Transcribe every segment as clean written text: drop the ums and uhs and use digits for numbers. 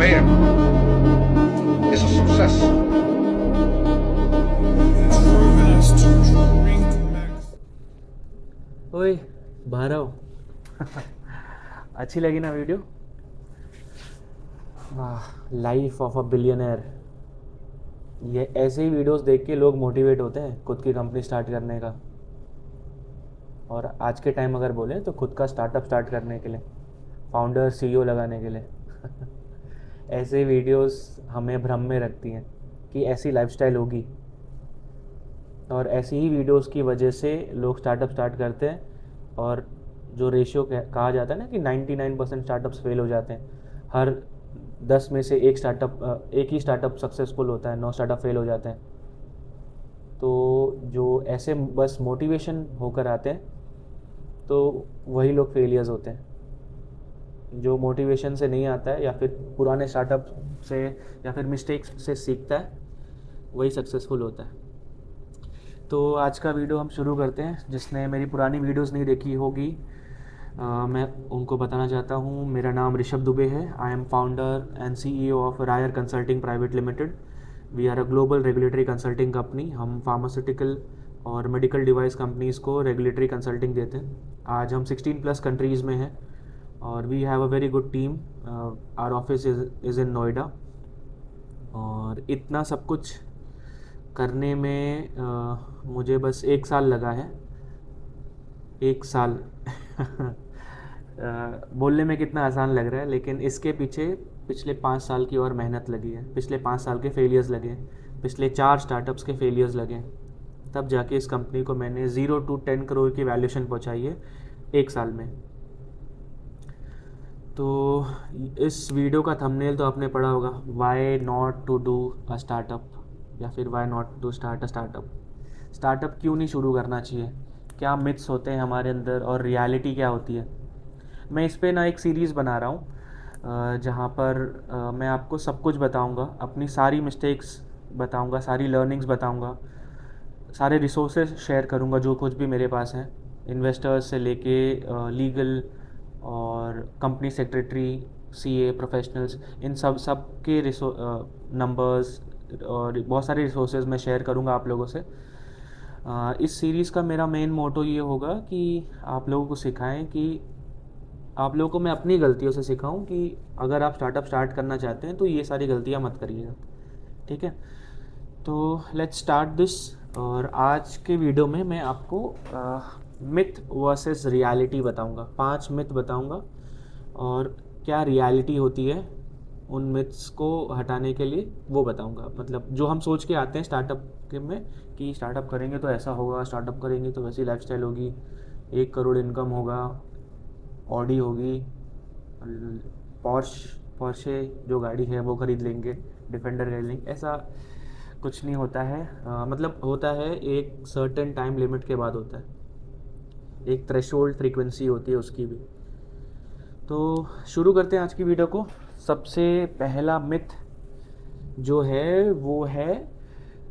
man is a success. ओए बाहर आओ। अच्छी लगी ना वीडियो? वाह, लाइफ ऑफ अ बिलियनर। ये ऐसे ही वीडियोस देख के लोग मोटिवेट होते हैं खुद की कंपनी स्टार्ट करने का। और आज के टाइम अगर बोले तो खुद का स्टार्टअप स्टार्ट करने के लिए, फाउंडर सीईओ लगाने के लिए। ऐसे वीडियोस हमें भ्रम में रखती हैं कि ऐसी लाइफस्टाइल होगी, और ऐसी ही वीडियोस की वजह से लोग स्टार्टअप स्टार्ट करते हैं। और जो रेशियो कहा जाता है ना कि 99% स्टार्टअप्स फेल हो जाते हैं, हर 10 में से एक ही स्टार्टअप सक्सेसफुल होता है, 9 स्टार्टअप फेल हो जाते हैं। तो जो ऐसे बस मोटिवेशन होकर आते हैं तो वही लोग फेलियर्स होते हैं। जो मोटिवेशन से नहीं आता है या फिर पुराने स्टार्टअप से या फिर मिस्टेक्स से सीखता है, वही सक्सेसफुल होता है। तो आज का वीडियो हम शुरू करते हैं। जिसने मेरी पुरानी वीडियोस नहीं देखी होगी, मैं उनको बताना चाहता हूँ। मेरा नाम ऋषभ दुबे है। I am founder and CEO of रायर consulting private limited. We are a global regulatory consulting company. हम फार्मास्यूटिकल और मेडिकल डिवाइस कंपनीज़ को रेगुलेटरी कंसल्टिंग देते हैं। आज हम 16+ कंट्रीज़ में हैं और we have a very good team. Our office is in Noida. और इतना सब कुछ करने में मुझे बस 1 साल लगा है। 1 साल। बोलने में कितना आसान लग रहा है, लेकिन इसके पीछे पिछले 5 साल की और मेहनत लगी है। पिछले 5 साल के फेलियर्स लगे हैं, पिछले 4 स्टार्टअप्स के फेलियर्स लगे हैं, तब जाके इस कंपनी को मैंने 0 to 10 करोड़ की वैल्यूएशन पहुंचाई है 1 साल में। तो इस वीडियो का थंबनेल तो आपने पढ़ा होगा, why not to do a startup, या फिर why not to start a startup. Startup क्यों नहीं शुरू करना चाहिए, क्या मिथ्स होते हैं हमारे अंदर और रियलिटी क्या होती है। मैं इस पे ना एक सीरीज़ बना रहा हूँ जहाँ पर मैं आपको सब कुछ बताऊँगा, अपनी सारी मिस्टेक्स बताऊँगा, सारी लर्निंग्स बताऊँगा, सारे रिसोर्सेज शेयर करूँगा जो कुछ भी मेरे पास हैं, इन्वेस्टर्स से लेके लीगल और कंपनी सेक्रेटरी, सीए प्रोफेशनल्स, इन सब के नंबर्स और बहुत सारे रिसोर्सेज मैं शेयर करूँगा आप लोगों से। इस सीरीज़ का मेरा मेन मोटो ये होगा कि आप लोगों को सिखाएं कि आप लोगों को मैं अपनी गलतियों से सिखाऊं कि अगर आप स्टार्टअप स्टार्ट करना चाहते हैं तो ये सारी गलतियां मत करिएगा। ठीक है, तो लेट्स स्टार्ट दिस। और आज के वीडियो में मैं आपको मिथ वर्सेस रियलिटी बताऊंगा। 5 मिथ बताऊंगा और क्या रियलिटी होती है उन मिथ्स को हटाने के लिए वो बताऊंगा। मतलब जो हम सोच के आते हैं स्टार्टअप के में कि स्टार्टअप करेंगे तो ऐसा होगा, स्टार्टअप करेंगे तो वैसी लाइफस्टाइल होगी, 1 करोड़ इनकम होगा, ऑडी होगी, पॉर्शे जो गाड़ी है वो ख़रीद लेंगे, डिफेंडर ले लेंगे। ऐसा कुछ नहीं होता है। मतलब होता है एक सर्टेन टाइम लिमिट के बाद होता है, एक थ्रेशोल्ड फ्रीक्वेंसी होती है उसकी भी। तो शुरू करते हैं आज की वीडियो को। सबसे पहला मिथ जो है वो है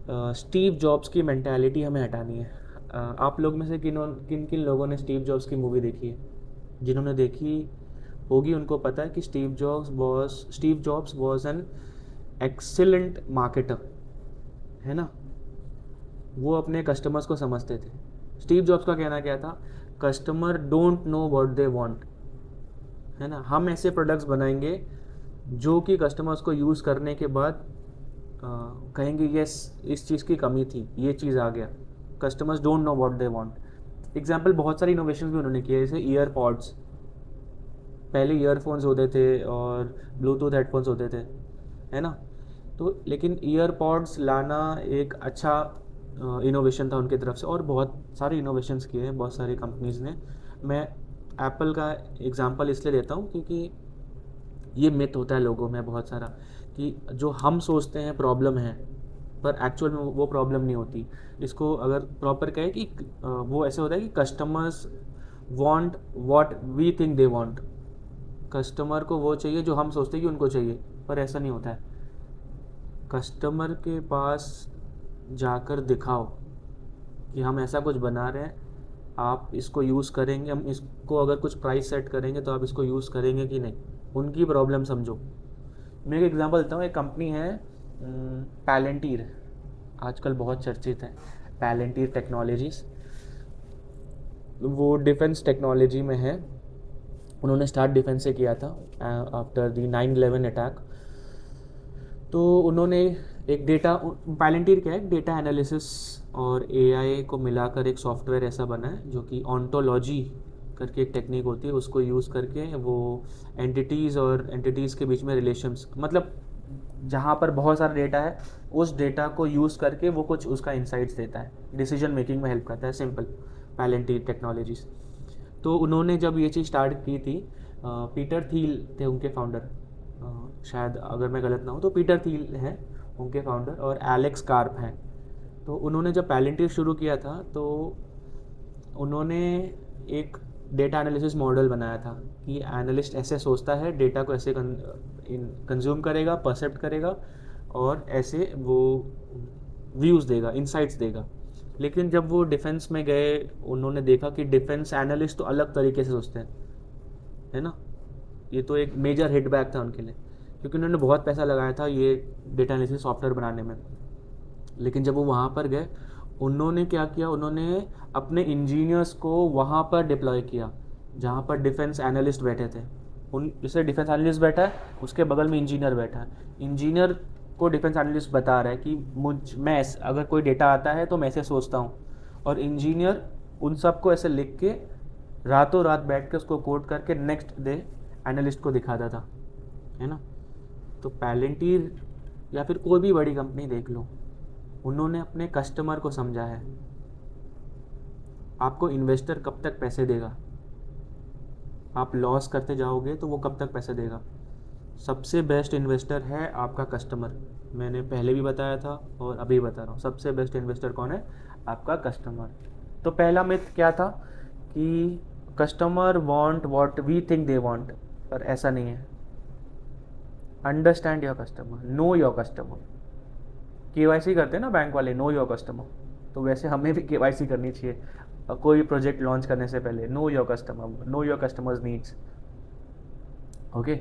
स्टीव जॉब्स की मेंटालिटी हमें हटानी है। आप लोग में से किन किन लोगों ने स्टीव जॉब्स की मूवी देखी है? जिन्होंने देखी होगी उनको पता है कि Steve jobs was an excellent marketer, है ना। वो अपने कस्टमर्स को समझते थे। स्टीव जॉब्स का कहना क्या था? Customer don't know what they want, है ना। हम ऐसे प्रोडक्ट्स बनाएंगे जो कि कस्टमर्स को यूज़ करने के बाद कहेंगे यस इस चीज़ की कमी थी, ये चीज़ आ गया। Customers don't know what they want. Example बहुत सारी इनोवेशन भी उन्होंने किए, जैसे ईयरपॉड्स। पहले ईयरफोन्स होते थे और ब्लूटूथ हेडफोन्स होते थे, है ना। तो लेकिन ईयरपॉड्स लाना एक अच्छा इनोवेशन था उनकी तरफ से, और बहुत सारे इनोवेशंस किए हैं बहुत सारी कंपनीज़ ने। मैं एप्पल का एग्जांपल इसलिए देता हूँ क्योंकि ये मिथ होता है लोगों में बहुत सारा कि जो हम सोचते हैं प्रॉब्लम है, पर एक्चुअल में वो प्रॉब्लम नहीं होती। इसको अगर प्रॉपर कहे कि वो ऐसे होता है कि customers want what we think they want. Customer को वो चाहिए जो हम सोचते हैं कि उनको चाहिए, पर ऐसा नहीं होता है। कस्टमर के पास जाकर दिखाओ कि हम ऐसा कुछ बना रहे हैं, आप इसको यूज़ करेंगे, हम इसको अगर कुछ प्राइस सेट करेंगे तो आप इसको यूज़ करेंगे कि नहीं। उनकी प्रॉब्लम समझो। मैं एक एग्जांपल देता हूँ। एक कंपनी है पैलेंटीर, आजकल बहुत चर्चित है पैलेंटीर टेक्नोलॉजीज। वो डिफेंस टेक्नोलॉजी में है। उन्होंने स्टार्ट डिफेंस से किया था आफ्टर द 9/11 अटैक। तो उन्होंने एक डेटा, पैलेंटीर क्या है, डेटा एनालिसिस और एआई को मिलाकर एक सॉफ्टवेयर ऐसा बना है जो कि ऑन्टोलॉजी करके एक टेक्निक होती है, उसको यूज़ करके वो एंटिटीज़ और एंटिटीज़ के बीच में रिलेशंस, मतलब जहाँ पर बहुत सारा डेटा है उस डेटा को यूज़ करके वो कुछ उसका इंसाइट्स देता है, डिसीजन मेकिंग में हेल्प करता है। Simple, Palantir technologies. तो उन्होंने जब ये चीज़ स्टार्ट की थी, पीटर थील थे उनके फाउंडर, शायद अगर मैं गलत ना हूँ तो पीटर थील हैं उनके फाउंडर, और एलेक्स कार्प हैं। तो उन्होंने जब पैलेंटीर शुरू किया था तो उन्होंने एक डेटा एनालिसिस मॉडल बनाया था कि एनालिस्ट ऐसे सोचता है, डेटा को ऐसे कंज्यूम करेगा, परसेप्ट करेगा और ऐसे वो व्यूज़ देगा, इंसाइट्स देगा। लेकिन जब वो डिफेंस में गए उन्होंने देखा कि डिफेंस एनालिस्ट तो अलग तरीके से सोचते हैं, है ना। ये तो एक मेजर हिटबैक था उनके लिए, क्योंकि उन्होंने बहुत पैसा लगाया था ये डेटा एनालिसिस सॉफ्टवेयर बनाने में। लेकिन जब वो वहाँ पर गए उन्होंने क्या किया, उन्होंने अपने इंजीनियर्स को वहाँ पर डिप्लॉय किया जहाँ पर डिफेंस एनालिस्ट बैठे थे। उन जैसे डिफेंस एनालिस्ट बैठा है उसके बगल में इंजीनियर बैठा है। इंजीनियर को डिफेंस एनालिस्ट बता रहा है कि मैं अगर कोई डेटा आता है तो मैं ऐसे सोचता हूँ, और इंजीनियर उन सबको ऐसे लिख के रातों रात बैठ के उसको कोड करके नेक्स्ट डे एनालिस्ट को दिखाता था, है ना। तो पैलेंटीर या फिर कोई भी बड़ी कंपनी देख लो, उन्होंने अपने कस्टमर को समझा है। आपको इन्वेस्टर कब तक पैसे देगा, आप लॉस करते जाओगे तो वो कब तक पैसे देगा। सबसे बेस्ट इन्वेस्टर है आपका कस्टमर। मैंने पहले भी बताया था और अभी बता रहा हूँ, सबसे बेस्ट इन्वेस्टर कौन है, आपका कस्टमर। तो पहला मिथ क्या था कि customer want what we think they want, पर ऐसा नहीं है। Understand your customer, know your customer. KYC करते हैं ना बैंक वाले, नो योर कस्टमर, तो वैसे हमें भी केवाईसी करनी चाहिए कोई प्रोजेक्ट लॉन्च करने से पहले। No your customer, know your customers needs. Okay,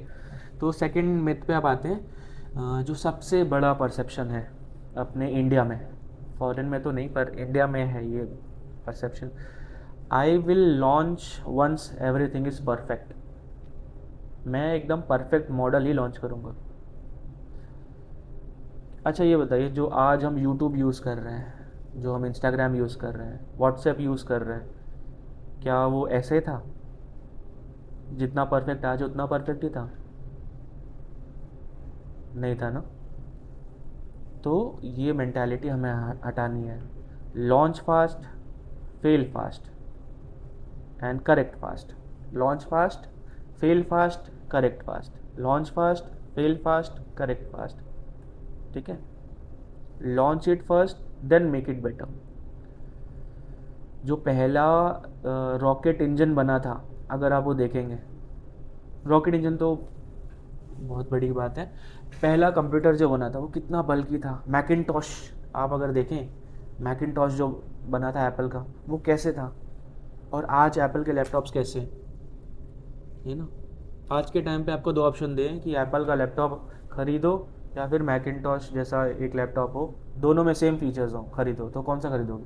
तो सेकंड मिथ पे आप आते हैं। जो सबसे बड़ा परसेप्शन है अपने इंडिया में, फॉरेन में तो नहीं पर इंडिया में है ये perception, I will launch once everything is perfect. मैं एकदम परफेक्ट मॉडल ही लॉन्च करूँगा। अच्छा ये बताइए, जो आज हम यूट्यूब यूज़ कर रहे हैं, जो हम इंस्टाग्राम यूज़ कर रहे हैं, व्हाट्सएप यूज़ कर रहे हैं, क्या वो ऐसे था? जितना परफेक्ट आज उतना परफेक्ट ही था? नहीं था ना। तो ये मेंटालिटी हमें हटानी है। Launch fast, fail fast and correct fast. Launch fast, fail fast, correct fast. Launch fast, fail fast, correct fast. ठीक है, launch it first then make it better. जो पहला रॉकेट इंजन बना था, अगर आप वो देखेंगे, रॉकेट इंजन तो बहुत बड़ी बात है, पहला कंप्यूटर जो बना था वो कितना बल्कि था। मैकिनटॉश, आप अगर देखें मैकिनटॉश जो बना था एप्पल का, वो कैसे था, और आज एप्पल के लैपटॉप्स कैसे, है ना। आज के टाइम पे आपको दो ऑप्शन दें कि एप्पल का लैपटॉप खरीदो या फिर मैकिनटॉश जैसा एक लैपटॉप हो, दोनों में सेम फीचर्स हो, खरीदो, तो कौन सा खरीदोगे?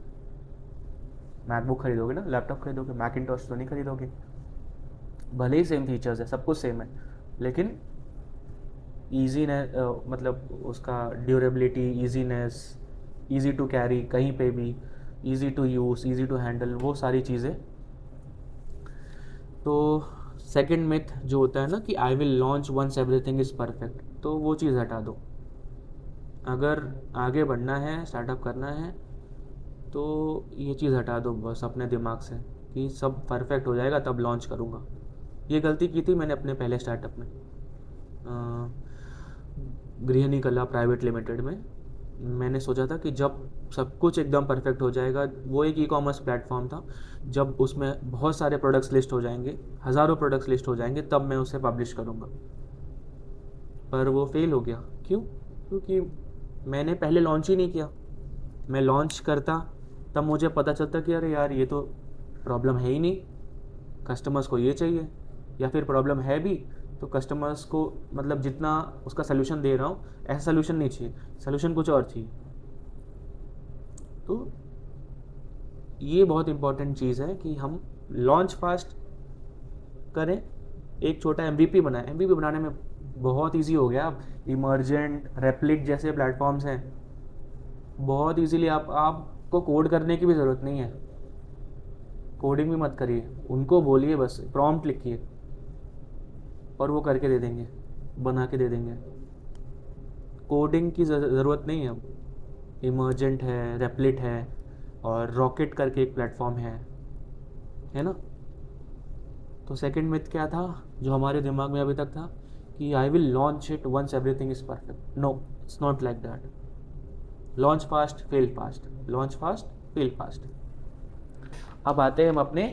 मैकबुक खरीदोगे ना, लैपटॉप खरीदोगे, मैकिनटॉश तो नहीं खरीदोगे। भले ही सेम फीचर्स है, सब कुछ सेम है, लेकिन ईजीनेस, मतलब उसका durability, easiness, easy to carry कहीं पे भी, easy to use, easy to handle, वो सारी चीज़ें। तो सेकंड मिथ जो होता है ना कि I will launch once everything is perfect, तो वो चीज़ हटा दो। अगर आगे बढ़ना है, स्टार्टअप करना है, तो ये चीज़ हटा दो बस अपने दिमाग से कि सब परफेक्ट हो जाएगा तब लॉन्च करूँगा। ये गलती की थी मैंने अपने पहले स्टार्टअप में, गृहिणी कला प्राइवेट लिमिटेड में। मैंने सोचा था कि जब सब कुछ एकदम परफेक्ट हो जाएगा, वो एक ई कॉमर्स प्लेटफॉर्म था, जब उसमें बहुत सारे प्रोडक्ट्स लिस्ट हो जाएंगे, हज़ारों प्रोडक्ट्स लिस्ट हो जाएंगे, तब मैं उसे पब्लिश करूँगा। पर वो फेल हो गया। क्यों? क्योंकि मैंने पहले लॉन्च ही नहीं किया। मैं लॉन्च करता तब मुझे पता चलता कि अरे यार ये तो प्रॉब्लम है ही नहीं, कस्टमर्स को ये चाहिए, या फिर प्रॉब्लम है भी तो कस्टमर्स को मतलब जितना उसका सोल्यूशन दे रहा हूँ, ऐसा सोल्यूशन नहीं चाहिए, सोल्यूशन कुछ और चाहिए। तो ये बहुत इंपॉर्टेंट चीज़ है कि हम लॉन्च फास्ट करें, एक छोटा MVP बनाएं। MVP बनाने में बहुत इजी हो गया। इमर्जेंट, रेप्लिक जैसे प्लेटफॉर्म्स हैं, बहुत इजीली आपको कोड करने की भी ज़रूरत नहीं है, कोडिंग भी मत करिए, उनको बोलिए बस प्रॉम्प्ट लिखिए और वो करके दे देंगे, बना के दे देंगे। कोडिंग की ज़रूरत नहीं है अब। इमर्जेंट है, रेप्लिट है, और रॉकेट करके एक प्लेटफॉर्म है ना। तो सेकंड मिथ क्या था जो हमारे दिमाग में अभी तक था, कि I will launch it once everything is perfect. No, it's not like that. Launch fast, fail fast, launch fast, fail fast. अब आते हैं हम अपने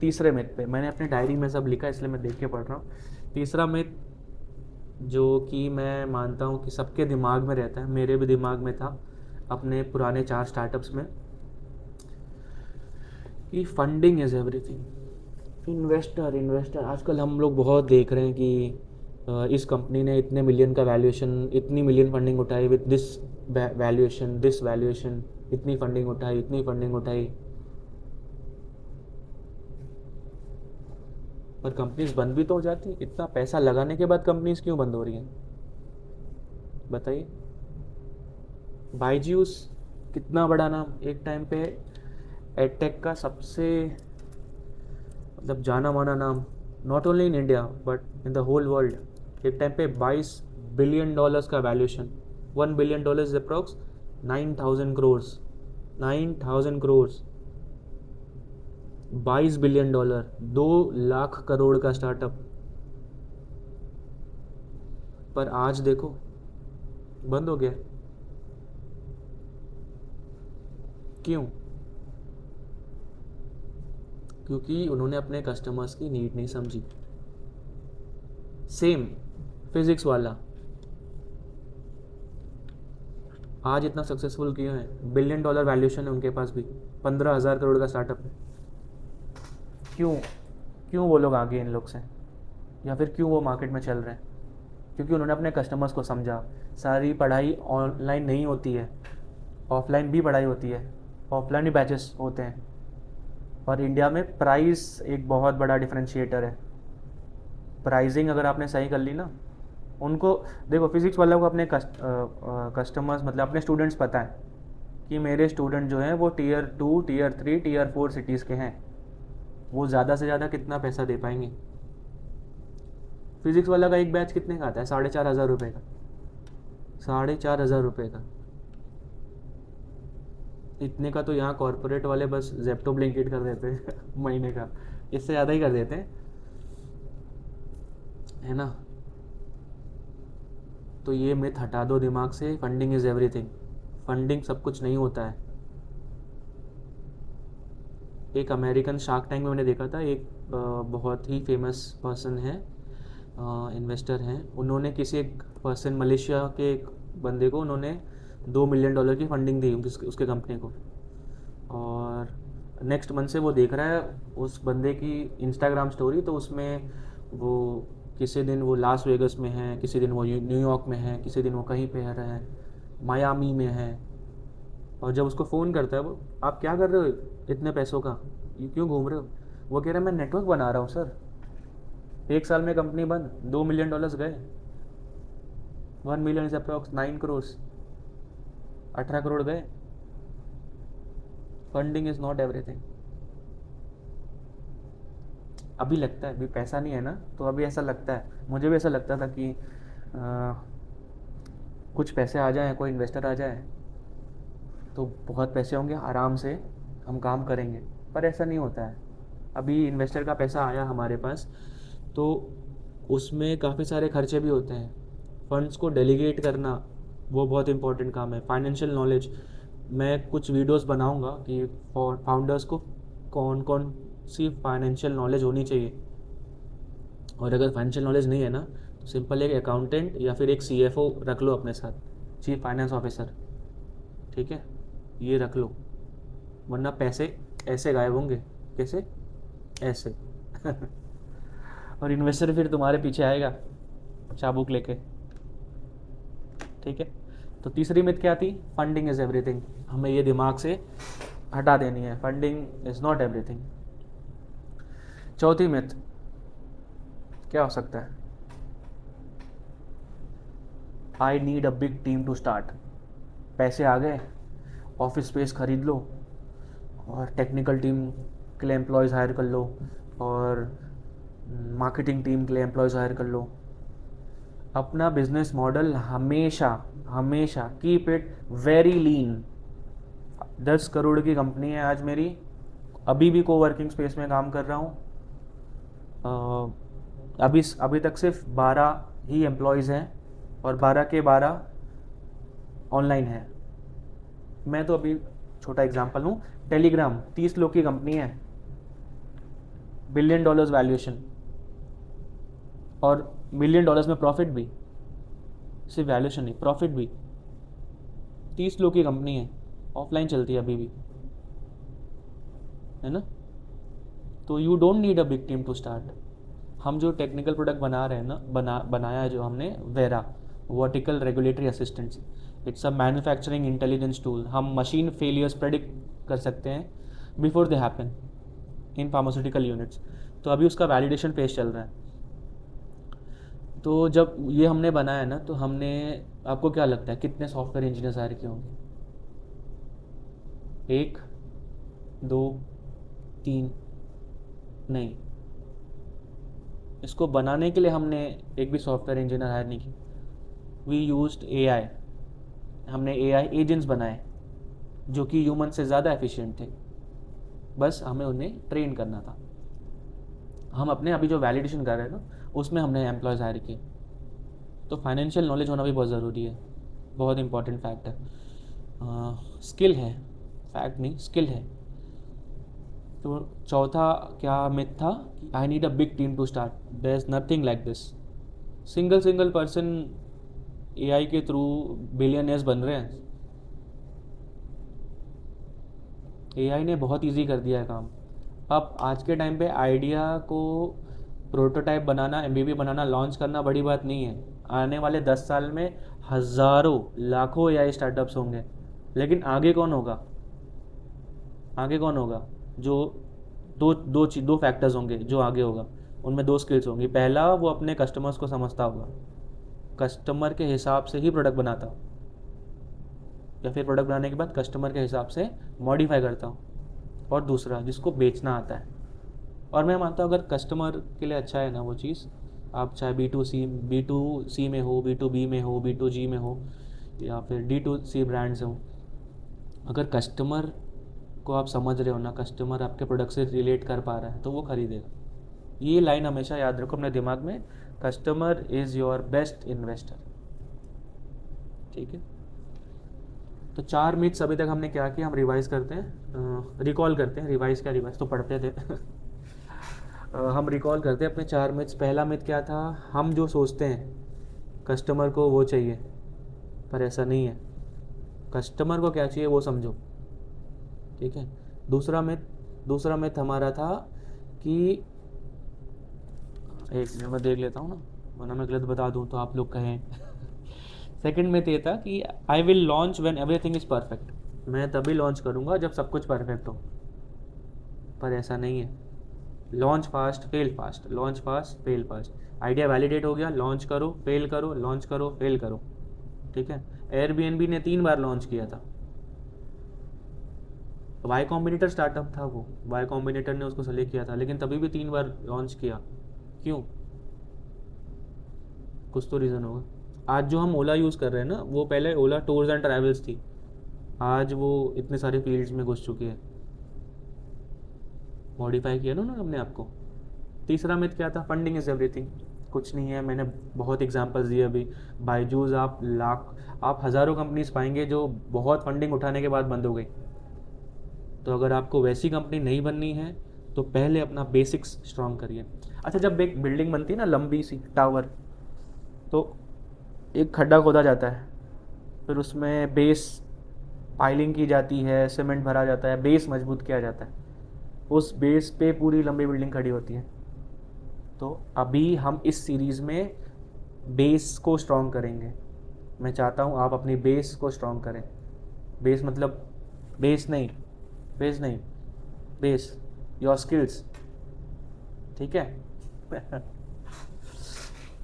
तीसरे मिथ पे। मैंने अपने डायरी में सब लिखा इसलिए मैं देख के पढ़ रहा हूँ। तीसरा मिथ जो कि मैं मानता हूँ कि सबके दिमाग में रहता है, मेरे भी दिमाग में था अपने पुराने 4 स्टार्टअप्स में, कि फंडिंग इज़ एवरीथिंग। इन्वेस्टर आजकल हम लोग बहुत देख रहे हैं कि इस कंपनी ने इतने मिलियन का वैल्यूएशन, इतनी मिलियन फंडिंग उठाई विद दिस वैल्यूएशन, इतनी फंडिंग उठाई, इतनी फंडिंग उठाई। पर कंपनीज बंद भी तो हो जाती है। इतना पैसा लगाने के बाद कंपनीज क्यों बंद हो रही हैं, बताइए। बायजूस कितना बड़ा नाम, एक टाइम पे एडटेक का सबसे मतलब जाना माना नाम, not only in India but in the whole world. एक टाइम पे $22 बिलियन का valuation, $1 billion is approx 9,000 crore, 9,000 crore, $22 billion, 2 lakh crore का स्टार्टअप। पर आज देखो बंद हो गया। क्यों? क्योंकि उन्होंने अपने कस्टमर्स की नीड नहीं समझी। सेम फिजिक्स वाला आज इतना सक्सेसफुल क्यों है? $1 बिलियन वैल्यूएशन है उनके पास भी, 15,000 करोड़ का स्टार्टअप है। क्यों? क्यों वो लोग आगे इन लोग से, या फिर क्यों वो मार्केट में चल रहे हैं? क्योंकि उन्होंने अपने कस्टमर्स को समझा। सारी पढ़ाई ऑनलाइन नहीं होती है, ऑफलाइन भी पढ़ाई होती है, ऑफलाइन भी बैचेस होते हैं। और इंडिया में प्राइस एक बहुत बड़ा डिफरेंशिएटर है। प्राइसिंग अगर आपने सही कर ली ना, उनको देखो, फिजिक्स वालों को अपने कस्टमर्स मतलब अपने स्टूडेंट्स पता है कि मेरे स्टूडेंट जो हैं वो Tier 2, Tier 3, Tier 4 सिटीज़ के हैं, वो ज़्यादा से ज़्यादा कितना पैसा दे पाएंगे। फिजिक्स वाला का एक बैच कितने का आता है? 4,500 रुपये का, 4,500 रुपये का। इतने का तो यहाँ कॉरपोरेट वाले बस जेप्टो ब्लिंकिट कर देते हैं महीने का, इससे ज़्यादा ही कर देते हैं, है ना। तो ये मिथ हटा दो दिमाग से, फंडिंग इज़ एवरीथिंग। फंडिंग सब कुछ नहीं होता है। एक अमेरिकन शार्क टैंक में मैंने देखा था, एक बहुत ही फेमस पर्सन है, इन्वेस्टर हैं, उन्होंने किसी एक पर्सन मलेशिया के एक बंदे को उन्होंने $2 मिलियन की फंडिंग दी उसके कंपनी को। और नेक्स्ट मंथ से वो देख रहा है उस बंदे की इंस्टाग्राम स्टोरी, तो उसमें वो किसी दिन वो लास वेगस में है, किसी दिन वो न्यूयॉर्क में है, किसी दिन वो कहीं पे रहा है, मायामी में है। और जब उसको फ़ोन करता है वो, आप क्या कर रहे हो इतने पैसों का, ये क्यों घूम रहे हो? वो कह रहा है मैं नेटवर्क बना रहा हूँ सर। 1 साल में कंपनी बंद, $2 मिलियन गए। 1 million is approx 9 crore, 18 crore गए। Funding is not everything. अभी लगता है, अभी पैसा नहीं है ना, तो अभी ऐसा लगता है, मुझे भी ऐसा लगता था कि कुछ पैसे आ जाएं, कोई इन्वेस्टर आ जाए तो बहुत पैसे होंगे, आराम से हम काम करेंगे। पर ऐसा नहीं होता है। अभी इन्वेस्टर का पैसा आया हमारे पास, तो उसमें काफ़ी सारे खर्चे भी होते हैं। फंड्स को डेलीगेट करना वो बहुत इंपॉर्टेंट काम है। फाइनेंशियल नॉलेज, मैं कुछ वीडियोस बनाऊंगा कि फाउंडर्स को कौन कौन सी फाइनेंशियल नॉलेज होनी चाहिए। और अगर फाइनेंशियल नॉलेज नहीं है ना, तो सिंपल एक अकाउंटेंट या फिर एक CFO रख लो अपने साथ, चीफ फाइनेंस ऑफिसर, ठीक है, ये रख लो, वरना पैसे ऐसे गायब होंगे। कैसे? ऐसे और इन्वेस्टर फिर तुम्हारे पीछे आएगा चाबुक लेके, ठीक है। तो तीसरी मिथ क्या थी, फंडिंग इज़ एवरीथिंग। हमें ये दिमाग से हटा देनी है, फंडिंग इज़ नॉट एवरीथिंग। चौथी मिथ क्या हो सकता है, I need a big team to start. पैसे आ गए, ऑफिस स्पेस खरीद लो और टेक्निकल टीम के लिए एम्प्लॉयज़ हायर कर लो और मार्केटिंग टीम के लिए एम्प्लॉयज़ हायर कर लो। अपना बिजनेस मॉडल हमेशा हमेशा keep it very lean. 10 crore की कंपनी है आज मेरी, अभी भी कोवर्किंग स्पेस में काम कर रहा हूँ। अभी तक सिर्फ 12 ही एम्प्लॉयज़ हैं और 12 के 12 ऑनलाइन है। मैं तो अभी छोटा एग्जांपल हूँ, टेलीग्राम 30 लोग की कंपनी है, $1 बिलियन वैल्यूएशन और $1 बिलियन में प्रॉफिट भी, सिर्फ वैल्यूएशन नहीं प्रॉफिट भी। 30 लोग की कंपनी है, ऑफलाइन चलती है अभी भी, है ना। तो you don't need a big team to start. हम जो टेक्निकल प्रोडक्ट बना रहे हैं ना, बनाया है जो हमने vera, vertical regulatory assistancy, it's a manufacturing intelligence tool. हम मशीन फेलियर्स प्रेडिक्ट कर सकते हैं before they happen in pharmaceutical units. तो अभी उसका वैलिडेशन फेज चल रहा है। तो जब ये हमने बनाया ना, तो हमने, आपको क्या लगता है कितने सॉफ्टवेयर इंजीनियर्स हायर किए होंगे? 1, 2, 3? नहीं, इसको बनाने के लिए हमने एक भी सॉफ्टवेयर इंजीनियर हायर नहीं की। We used AI. हमने एआई एजेंट्स बनाए जो कि ह्यूमन से ज़्यादा एफिशिएंट थे, बस हमें उन्हें ट्रेन करना था। हम अपने अभी जो वैलिडेशन कर रहे हैं ना, उसमें हमने एम्प्लॉयज़ हायर किए। तो फाइनेंशियल नॉलेज होना भी बहुत ज़रूरी है, बहुत इंपॉर्टेंट फैक्ट है। स्किल है, फैक्ट नहीं, स्किल है। तो चौथा क्या मिथ था, I need a big team to start. There is nothing like this. Single person AI के थ्रू बिलियनियर्स बन रहे हैं। एआई ने बहुत इजी कर दिया है काम। अब आज के टाइम पे आइडिया को प्रोटोटाइप बनाना, एमवीपी बनाना, लॉन्च करना बड़ी बात नहीं है। आने वाले 10 साल में हज़ारों लाखों एआई स्टार्टअप्स होंगे, लेकिन आगे कौन होगा? आगे कौन होगा? जो दो फैक्टर्स होंगे जो आगे होगा, उनमें 2 स्किल्स होंगी। पहला, वो अपने कस्टमर्स को समझता होगा, कस्टमर के हिसाब से ही प्रोडक्ट बनाता हो, या फिर प्रोडक्ट बनाने के बाद कस्टमर के हिसाब से मॉडिफाई करता हूँ। और दूसरा, जिसको बेचना आता है। और मैं मानता हूँ अगर कस्टमर के लिए अच्छा है ना वो चीज़, आप चाहे B2C में हो, B2B में हो, B2G में हो, या फिर D2C ब्रांड्स हो, अगर कस्टमर को आप समझ रहे हो ना, कस्टमर आपके प्रोडक्ट से रिलेट कर पा रहा है, तो वो खरीदेगा। ये लाइन हमेशा याद रखो अपने दिमाग में, customer is your best investor, ठीक है। तो 4 मिथ्स अभी तक हमने क्या किया, हम रिवाइज करते हैं, रिकॉल करते हैं। रिवाइज तो पढ़ते थे। हम रिकॉल करते हैं अपने 4 मिथ्स। पहला मिथ क्या था, हम जो सोचते हैं कस्टमर को वो चाहिए, पर ऐसा नहीं है। कस्टमर को क्या चाहिए वो समझो, ठीक है। दूसरा मिथ हमारा था कि, एक मिनट मैं देख लेता हूँ ना, वरना मैं गलत बता दूँ तो आप लोग कहें। सेकंड मिथ ये था कि I will launch when everything is perfect. मैं तभी लॉन्च करूँगा जब सब कुछ परफेक्ट हो, पर ऐसा नहीं है। Launch fast fail fast, launch fast fail fast. Idea validate हो गया, लॉन्च करो फेल करो, लॉन्च करो फेल करो, ठीक है। एयरबीएनबी ने 3 बार लॉन्च किया था। वाई कॉम्बिनेटर स्टार्टअप था वो, वाई कॉम्बिनेटर ने उसको सेलेक्ट किया था, लेकिन तभी भी 3 बार लॉन्च किया। क्यों? कुछ तो रीज़न होगा। आज जो हम ओला यूज़ कर रहे हैं ना, वो पहले ओला टूर्स एंड ट्रैवल्स थी, आज वो इतने सारे फील्ड्स में घुस चुकी है। मॉडिफाई किया ना उन्होंने अपने आप को। तीसरा मिथ क्या था, फंडिंग इज़ एवरीथिंग। कुछ नहीं है, मैंने बहुत एग्जांपल्स दिए अभी। बायजूस आप हज़ारों कंपनीज पाएंगे जो बहुत फंडिंग उठाने के बाद बंद हो गई। तो अगर आपको वैसी कंपनी नहीं बननी है तो पहले अपना बेसिक्स स्ट्रॉन्ग करिए। अच्छा, जब एक बिल्डिंग बनती है ना, लंबी सी टावर, तो एक खड्डा खोदा जाता है, फिर उसमें बेस पाइलिंग की जाती है, सीमेंट भरा जाता है, बेस मजबूत किया जाता है। उस बेस पे पूरी लंबी बिल्डिंग खड़ी होती है। तो अभी हम इस सीरीज़ में बेस को स्ट्रॉन्ग करेंगे। मैं चाहता हूँ आप अपनी बेस को स्ट्रॉन्ग करें। बेस मतलब बेस नहीं, बेस नहीं, बेस योर स्किल्स, ठीक है।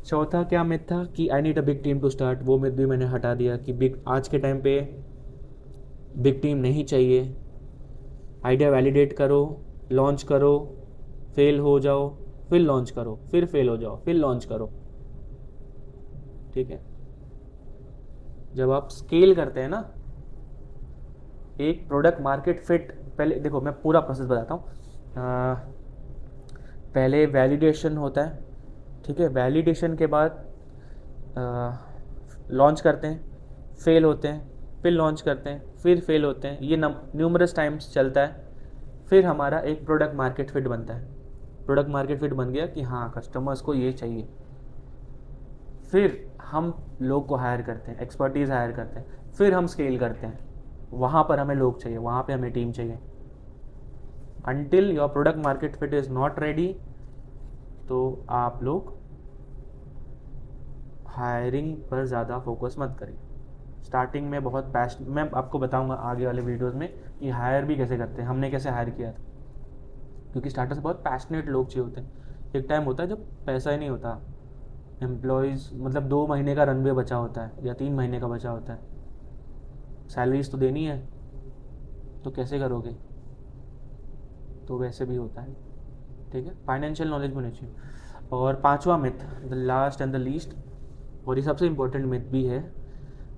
चौथा क्या मिथ था कि I need a big team to start, वो मिथ भी मैंने हटा दिया कि बिग, आज के टाइम पे बिग टीम नहीं चाहिए। आइडिया वैलिडेट करो, लॉन्च करो, फेल हो जाओ, फिर लॉन्च करो, फिर फेल हो जाओ, फिर लॉन्च करो, ठीक है। जब आप स्केल करते हैं ना, एक प्रोडक्ट मार्केट फिट, पहले देखो मैं पूरा प्रोसेस बताता हूँ। पहले वैलिडेशन होता है, ठीक है। वैलिडेशन के बाद लॉन्च करते हैं, फेल होते हैं, फिर लॉन्च करते हैं, फिर फेल होते हैं, ये न्यूमरस टाइम्स चलता है। फिर हमारा एक प्रोडक्ट मार्केट फिट बनता है। प्रोडक्ट मार्केट फिट बन गया कि हाँ कस्टमर्स को ये चाहिए, फिर हम लोग को हायर करते हैं, एक्सपर्टीज़ हायर करते हैं, फिर हम स्केल करते हैं। वहाँ पर हमें लोग चाहिए, वहाँ पे हमें टीम चाहिए। Until your product market fit is not ready, तो आप लोग हायरिंग पर ज़्यादा फोकस मत करिए। स्टार्टिंग में बहुत पैशन, मैं आपको बताऊंगा आगे वाले वीडियोस में कि हायर भी कैसे करते हैं, हमने कैसे हायर किया था। क्योंकि स्टार्टर्स बहुत पैशनेट लोग चाहिए होते हैं। एक टाइम होता है जब पैसा ही नहीं होता, एम्प्लॉयज़ मतलब 2 महीने का रनवे बचा होता है या 3 महीने का बचा होता है, सैलरीज तो देनी है, तो कैसे करोगे। तो वैसे भी होता है, ठीक है। फाइनेंशियल नॉलेज होनी चाहिए। और पांचवा myth, the last and the least, और ये सबसे इम्पोर्टेंट मिथ भी है,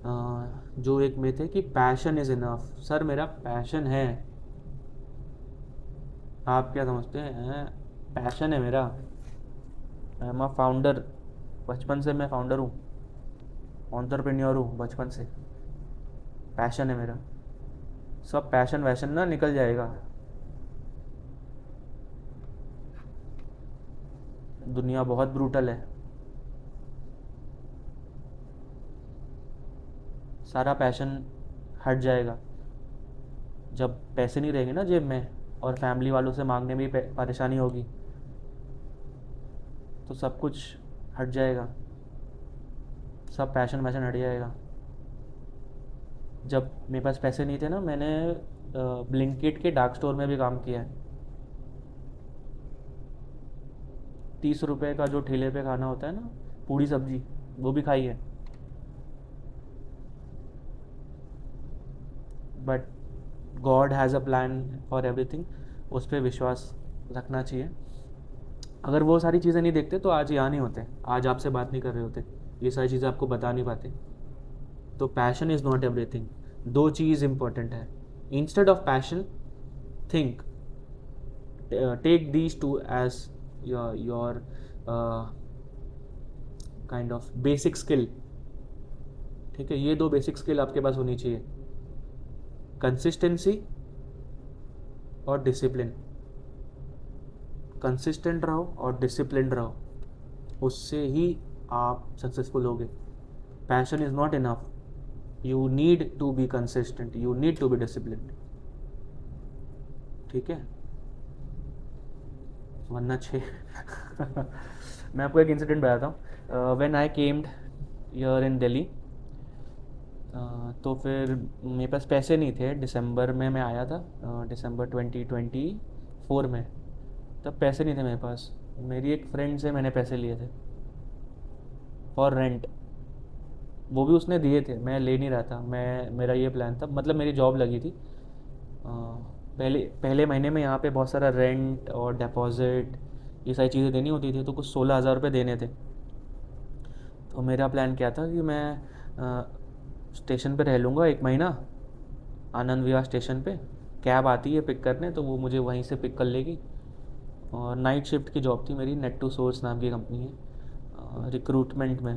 जो एक मिथ है कि पैशन इज़ इनफ। सर मेरा पैशन है, आप क्या समझते हैं? पैशन है मेरा, आई एम अ फाउंडर, बचपन से मैं फाउंडर हूँ, एंटरप्रेन्योर हूँ बचपन से, पैशन है मेरा। सब पैशन वैशन ना निकल जाएगा, दुनिया बहुत ब्रूटल है, सारा पैशन हट जाएगा जब पैसे नहीं रहेंगे ना जेब में, और फैमिली वालों से मांगने में भी परेशानी होगी, तो सब कुछ हट जाएगा, सब पैशन वैशन हट जाएगा। जब मेरे पास पैसे नहीं थे ना, मैंने ब्लिंकिट के डार्क स्टोर में भी काम किया है। 30 रुपए का जो ठेले पे खाना होता है ना, पूड़ी सब्जी, वो भी खाई है। But God has a plan for everything, उस पर विश्वास रखना चाहिए। अगर वो सारी चीज़ें नहीं देखते तो आज यहाँ नहीं होते, आज आपसे बात नहीं कर रहे होते, ये सारी चीज़ें आपको बता नहीं पाते। तो पैशन इज़ नॉट एवरीथिंग। दो चीज़ इंपॉर्टेंट है, instead of passion think, take these two as your kind of basic skill, ठीक है। ये दो बेसिक स्किल आपके पास होनी चाहिए, कंसिस्टेंसी और डिसिप्लिन। कंसिस्टेंट रहो और डिसिप्लिन रहो, उससे ही आप सक्सेसफुल होगे। Passion is not enough, you need to be consistent, you need to be discipline, ठीक है, वरना छः। मैं आपको एक इंसिडेंट बताता हूँ। When I camed here in Delhi, तो फिर मेरे पास पैसे नहीं थे। दिसंबर में मैं आया था, दिसंबर 2024 में, तब पैसे नहीं थे मेरे पास। मेरी एक फ्रेंड से मैंने पैसे लिए थे फॉर रेंट, वो भी उसने दिए थे, मैं ले नहीं रहा था। मेरा ये प्लान था, मतलब मेरी जॉब लगी थी, पहले पहले महीने में यहाँ पे बहुत सारा रेंट और डिपॉजिट ये सारी चीज़ें देनी होती थी, तो कुछ 16,000 रुपये देने थे। तो मेरा प्लान क्या था कि मैं स्टेशन पे रह लूँगा 1 महीना, आनंद विहार स्टेशन पे कैब आती है पिक करने, तो वो मुझे वहीं से पिक कर लेगी। और नाइट शिफ्ट की जॉब थी मेरी, नेट टू सोर्स नाम की कंपनी है, रिक्रूटमेंट में।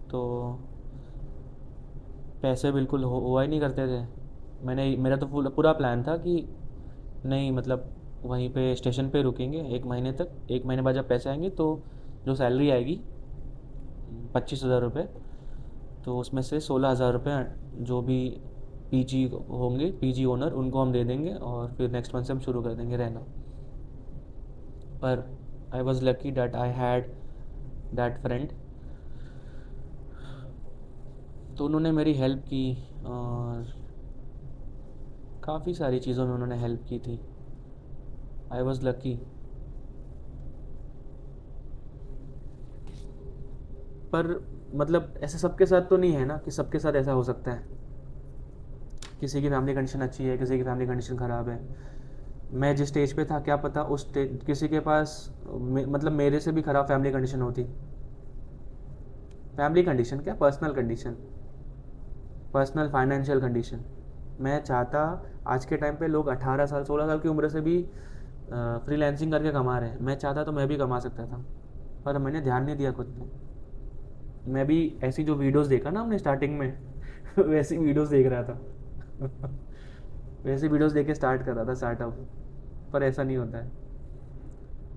तो पैसे बिल्कुल हुआ ही नहीं करते थे। मेरा तो पूरा प्लान था कि नहीं, मतलब वहीं पे स्टेशन पे रुकेंगे 1 महीने तक, 1 महीने बाद जब पैसे आएंगे तो जो सैलरी आएगी 25,000 रुपये, तो उसमें से 16,000 रुपये जो भी पीजी होंगे, पीजी ओनर, उनको हम दे देंगे, और फिर नेक्स्ट मंथ से हम शुरू कर देंगे रहना। पर I was lucky that I had that friend. तो उन्होंने मेरी हेल्प की और काफ़ी सारी चीज़ों में उन्होंने हेल्प की थी। I was lucky. पर मतलब ऐसे सबके साथ तो नहीं है ना कि सबके साथ ऐसा हो सकता है। किसी की फैमिली कंडीशन अच्छी है, किसी की फैमिली कंडीशन ख़राब है। मैं जिस स्टेज पे था क्या पता उस स्टेज किसी के पास मतलब मेरे से भी ख़राब फैमिली कंडीशन होती। फैमिली कंडीशन क्या, personal condition, personal financial condition. मैं चाहता आज के टाइम पे लोग 18 साल 16 साल की उम्र से भी फ्रीलांसिंग करके कमा रहे हैं। मैं चाहता तो मैं भी कमा सकता था, पर मैंने ध्यान नहीं दिया खुद पे। मैं भी ऐसी जो वीडियोस देखा ना हमने स्टार्टिंग में वैसी वीडियोस देख रहा था वैसी वीडियोस देख के स्टार्ट कर रहा था स्टार्टअप। पर ऐसा नहीं होता है।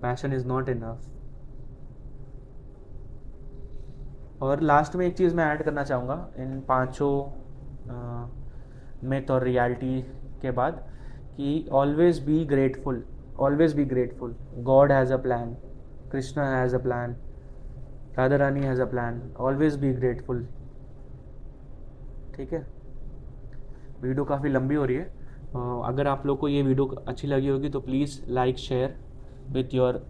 Passion is not enough. और लास्ट में एक चीज़ मैं ऐड करना चाहूँगा इन पांचों मिथ और रियलिटी के बाद, कि always be grateful. Always be grateful. God has a plan, Krishna has a plan, Radha Rani has a plan. Always be grateful. ठीक है। वीडियो काफ़ी लंबी हो रही है। अगर आप लोग को ये वीडियो अच्छी लगी होगी तो please like share with your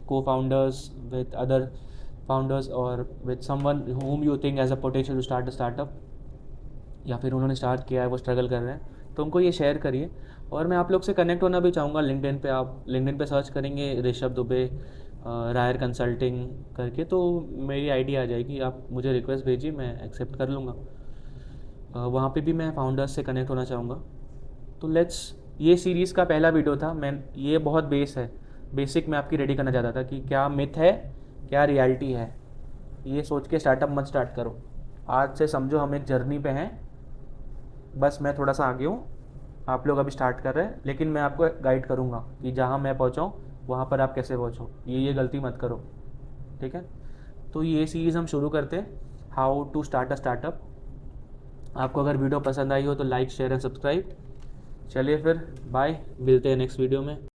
co-founders, with other founders और with someone whom you think has a potential to start a startup, या फिर उन्होंने स्टार्ट किया है वो स्ट्रगल कर रहे हैं तो उनको ये शेयर करिए। और मैं आप लोग से कनेक्ट होना भी चाहूँगा लिंक्डइन पे। आप लिंक्डइन पे सर्च करेंगे ऋषभ दुबे रायर कंसल्टिंग करके तो मेरी आईडी आ जाएगी। आप मुझे रिक्वेस्ट भेजिए, मैं एक्सेप्ट कर लूँगा। वहाँ पे भी मैं फाउंडर्स से कनेक्ट होना चाहूँगा। तो लेट्स, ये सीरीज़ का पहला वीडियो था। मैं ये बहुत बेसिक मैं आपकी रेडी करना चाहता था कि क्या मिथ है क्या रियलिटी है। ये सोच के स्टार्टअप मत स्टार्ट करो। आज से समझो हम एक जर्नी पे हैं। बस मैं थोड़ा सा आगे हूँ, आप लोग अभी स्टार्ट कर रहे हैं, लेकिन मैं आपको गाइड करूँगा कि जहाँ मैं पहुँचाऊँ वहाँ पर आप कैसे पहुँचो। ये गलती मत करो। ठीक है। तो ये सीरीज़ हम शुरू करते हैं, how to start a startup. आपको अगर वीडियो पसंद आई हो तो लाइक शेयर एंड सब्सक्राइब। चलिए फिर बाय, मिलते हैं नेक्स्ट वीडियो में।